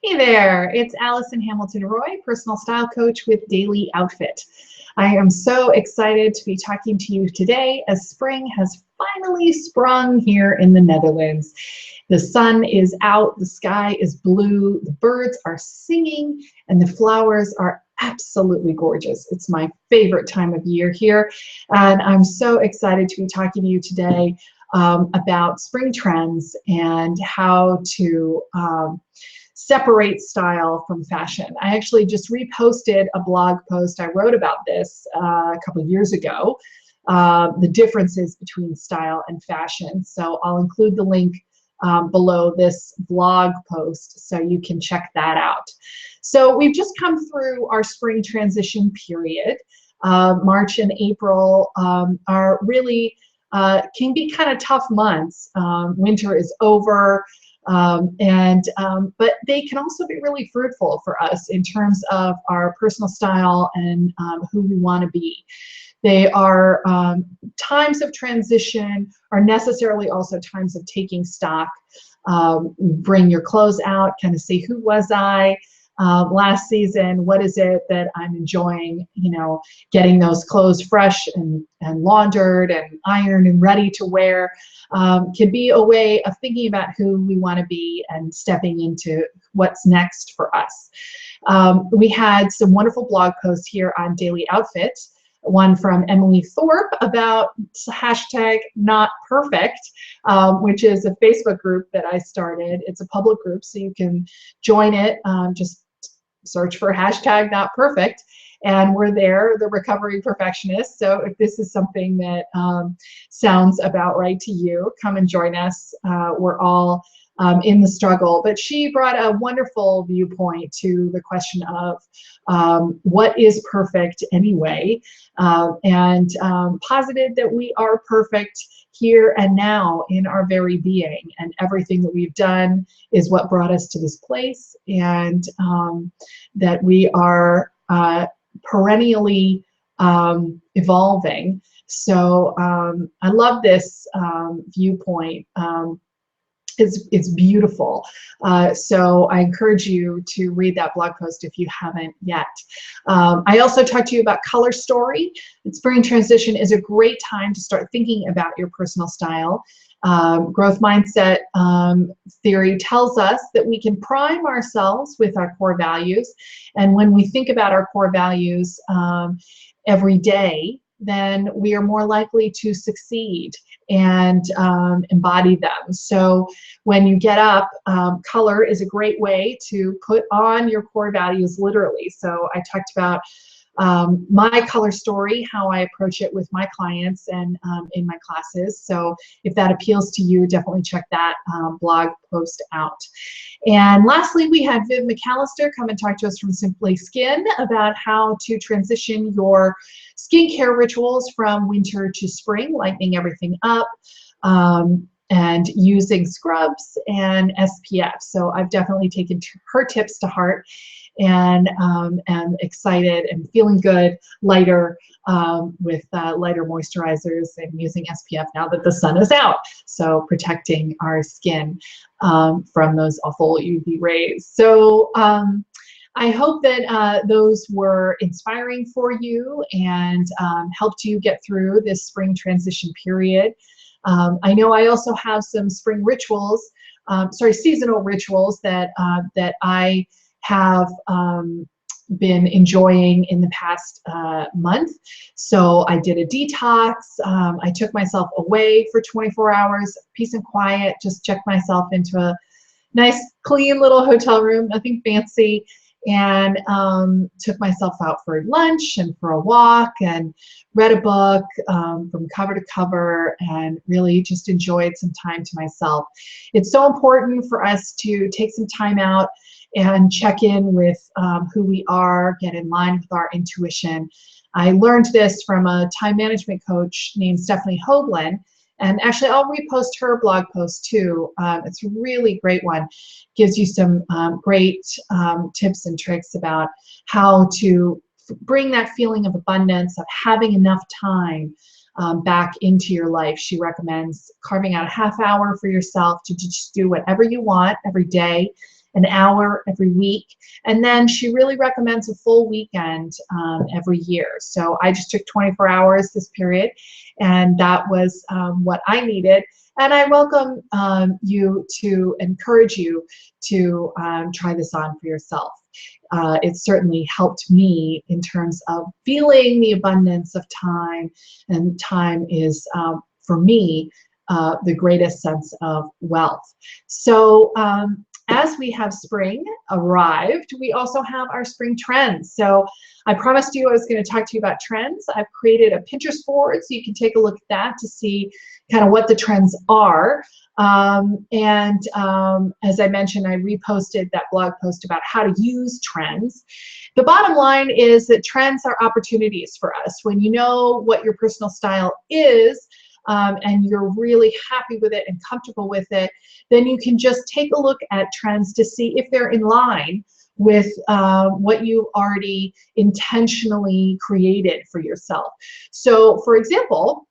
Hey there, it's Allison Hamilton Roy, personal style coach with Daily Outfit. I am so excited to be talking to you today as spring has finally sprung here in the Netherlands. The sun is out, the sky is blue, the birds are singing, and the flowers are absolutely gorgeous. It's my favorite time of year here, and I'm so excited to be talking to you today about spring trends and how to separate style from fashion. I actually just reposted a blog post I wrote about this a couple of years ago, the differences between style and fashion. So I'll include the link below this blog post so you can check that out. So we've just come through our spring transition period. March and April are really can be kind of tough months. Winter is over. But they can also be really fruitful for us in terms of our personal style and who we want to be. They are times of transition, are necessarily also times of taking stock. Bring your clothes out, kind of see, who was I last season? What is it that I'm enjoying? You know, getting those clothes fresh and laundered and ironed and ready to wear can be a way of thinking about who we want to be and stepping into what's next for us. We had some wonderful blog posts here on Daily Outfit. One from Emily Thorpe about #NotPerfect, which is a Facebook group that I started. It's a public group, so you can join it. Just search for #NotPerfect, and we're there, the recovering perfectionists. So if this is something that sounds about right to you, come and join us. We're all in the struggle. But she brought a wonderful viewpoint to the question of what is perfect anyway, and posited that we are perfect here and now in our very being, and everything that we've done is what brought us to this place, and that we are perennially evolving. So I love this viewpoint. It's beautiful. So I encourage you to read that blog post if you haven't yet. I also talked to you about color story. Spring transition is a great time to start thinking about your personal style. Growth mindset theory tells us that we can prime ourselves with our core values. And when we think about our core values every day, then we are more likely to succeed and embody them. So when you get up, color is a great way to put on your core values literally. So I talked about my color story, how I approach it with my clients and in my classes. So if that appeals to you, definitely check that blog post out. And lastly, we had Viv McAllister come and talk to us from Simply Skin about how to transition your skincare rituals from winter to spring, lightening everything up, and using scrubs and SPF. So I've definitely taken her tips to heart, and am excited and feeling good, lighter, with lighter moisturizers and using SPF now that the sun is out. So protecting our skin from those awful UV rays. So I hope that those were inspiring for you and helped you get through this spring transition period. I know I also have some spring rituals, seasonal rituals that I have been enjoying in the past month. So I did a detox. I took myself away for 24 hours, peace and quiet, just checked myself into a nice, clean little hotel room, nothing fancy, and took myself out for lunch and for a walk and read a book from cover to cover and really just enjoyed some time to myself. It's so important for us to take some time out and check in with who we are, get in line with our intuition. I learned this from a time management coach named Stephanie Hoagland, and actually I'll repost her blog post too. It's a really great one. Gives you some great tips and tricks about how to bring that feeling of abundance, of having enough time back into your life. She recommends carving out a half hour for yourself to just do whatever you want every day, an hour every week. And then she really recommends a full weekend every year. So I just took 24 hours this period, and that was what I needed. And I welcome you to encourage you to try this on for yourself. It certainly helped me in terms of feeling the abundance of time, and time is, for me, the greatest sense of wealth. So as we have spring arrived, we also have our spring trends. So I promised you I was going to talk to you about trends. I've created a Pinterest board so you can take a look at that to see kind of what the trends are. As I mentioned, I reposted that blog post about how to use trends. The bottom line is that trends are opportunities for us. When you know what your personal style is, and you're really happy with it and comfortable with it, then you can just take a look at trends to see if they're in line with what you already intentionally created for yourself. So for example,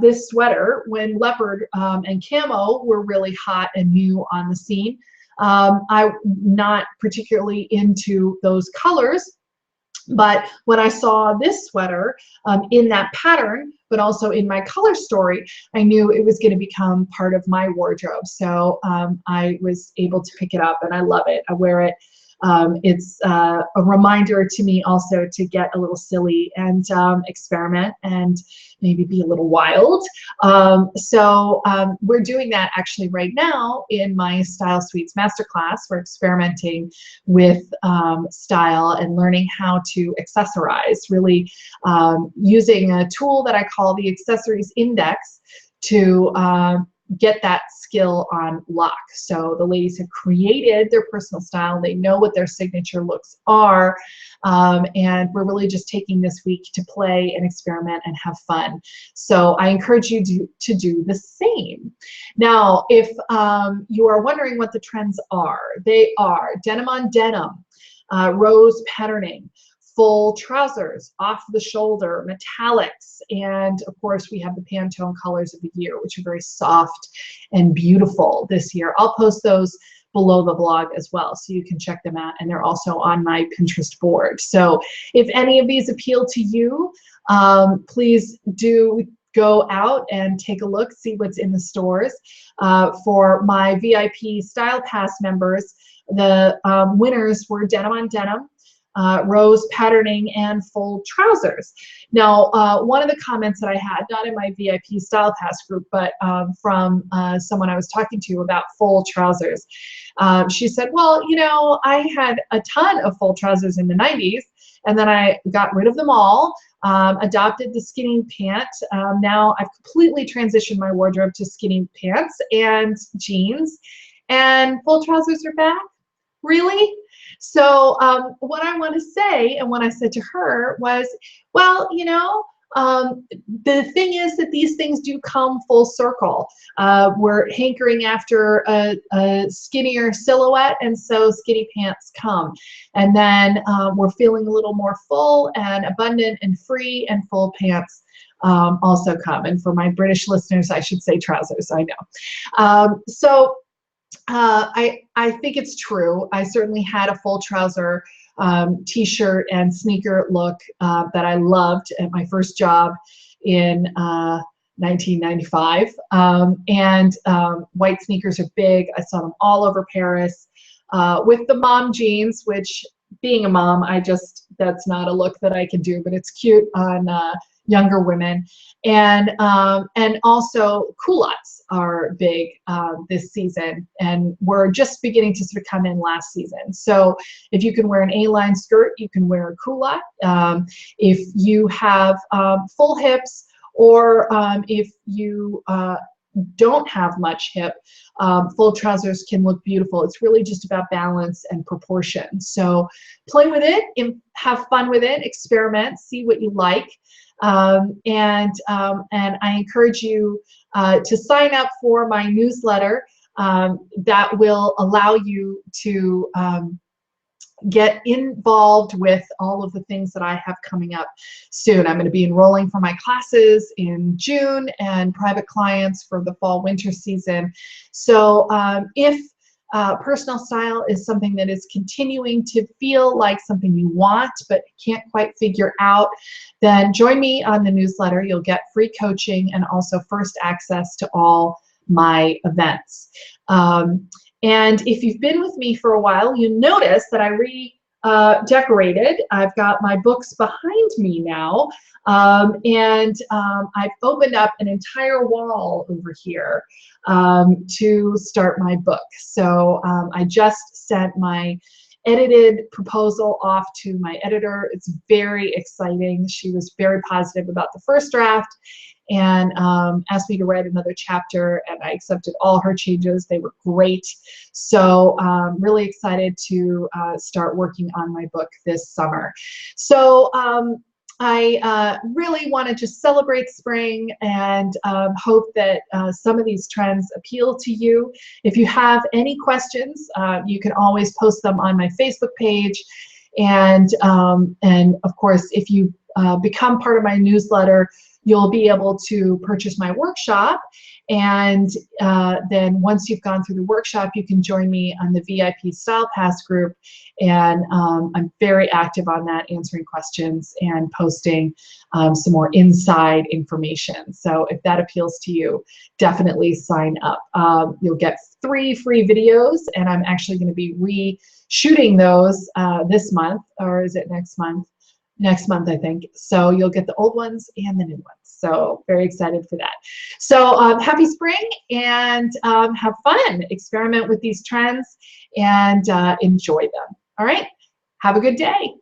this sweater, when leopard and camo were really hot and new on the scene, I'm not particularly into those colors. But when I saw this sweater in that pattern, but also in my color story, I knew it was going to become part of my wardrobe. So I was able to pick it up, and I love it. I wear it. It's a reminder to me also to get a little silly and experiment and maybe be a little wild. We're doing that actually right now in my Style Suites Masterclass. We're experimenting with style and learning how to accessorize, really using a tool that I call the Accessories Index to get that skill on lock. So the ladies have created their personal style. They know what their signature looks are. And we're really just taking this week to play and experiment and have fun. So I encourage you to do the same. Now, if you are wondering what the trends are, they are denim on denim, rose patterning, full trousers, off the shoulder, metallics, and of course we have the Pantone colors of the year, which are very soft and beautiful this year. I'll post those below the blog as well, so you can check them out, and they're also on my Pinterest board. So if any of these appeal to you, please do go out and take a look, see what's in the stores. For my VIP Style Pass members, the winners were denim on denim, rose patterning, and full trousers. Now, one of the comments that I had, not in my VIP Style Pass group, but from someone I was talking to about full trousers, she said, well, you know, I had a ton of full trousers in the 90s, and then I got rid of them all, adopted the skinny pant. Now I've completely transitioned my wardrobe to skinny pants and jeans, and full trousers are back? Really? So what I want to say, and what I said to her was, well, you know, the thing is that these things do come full circle. We're hankering after a skinnier silhouette, and so skinny pants come. And then we're feeling a little more full and abundant and free, and full pants also come. And for my British listeners, I should say trousers, I know. I think it's true. I certainly had a full trouser t-shirt and sneaker look that I loved at my first job in 1995. White sneakers are big. I saw them all over Paris with the mom jeans, which, being a mom, that's not a look that I can do, but it's cute on younger women. And also culottes are big this season, and we're just beginning to sort of come in last season. So if you can wear an A-line skirt, you can wear a culotte. If you have full hips, or if you don't have much hip, full trousers can look beautiful. It's really just about balance and proportion. So play with it, have fun with it, experiment, see what you like. And I encourage you to sign up for my newsletter that will allow you to get involved with all of the things that I have coming up soon. I'm going to be enrolling for my classes in June and private clients for the fall winter season. So if personal style is something that is continuing to feel like something you want but can't quite figure out, then join me on the newsletter. You'll get free coaching and also first access to all my events. And if you've been with me for a while, you notice that I decorated. I've got my books behind me now, and I've opened up an entire wall over here to start my book. So I just sent my edited proposal off to my editor. It's very exciting. She was very positive about the first draft and asked me to write another chapter, and I accepted all her changes. They were great. So really excited to start working on my book this summer. So I really want to just celebrate spring and hope that some of these trends appeal to you. If you have any questions, you can always post them on my Facebook page. And of course, if you become part of my newsletter, you'll be able to purchase my workshop. And then once you've gone through the workshop, you can join me on the VIP Style Pass group. And I'm very active on that, answering questions and posting some more inside information. So if that appeals to you, definitely sign up. You'll get 3 free videos, and I'm actually going to be reshooting those this month, or is it next month? Next month, I think. So you'll get the old ones and the new ones. So very excited for that. So happy spring, and have fun. Experiment with these trends and enjoy them. All right. Have a good day.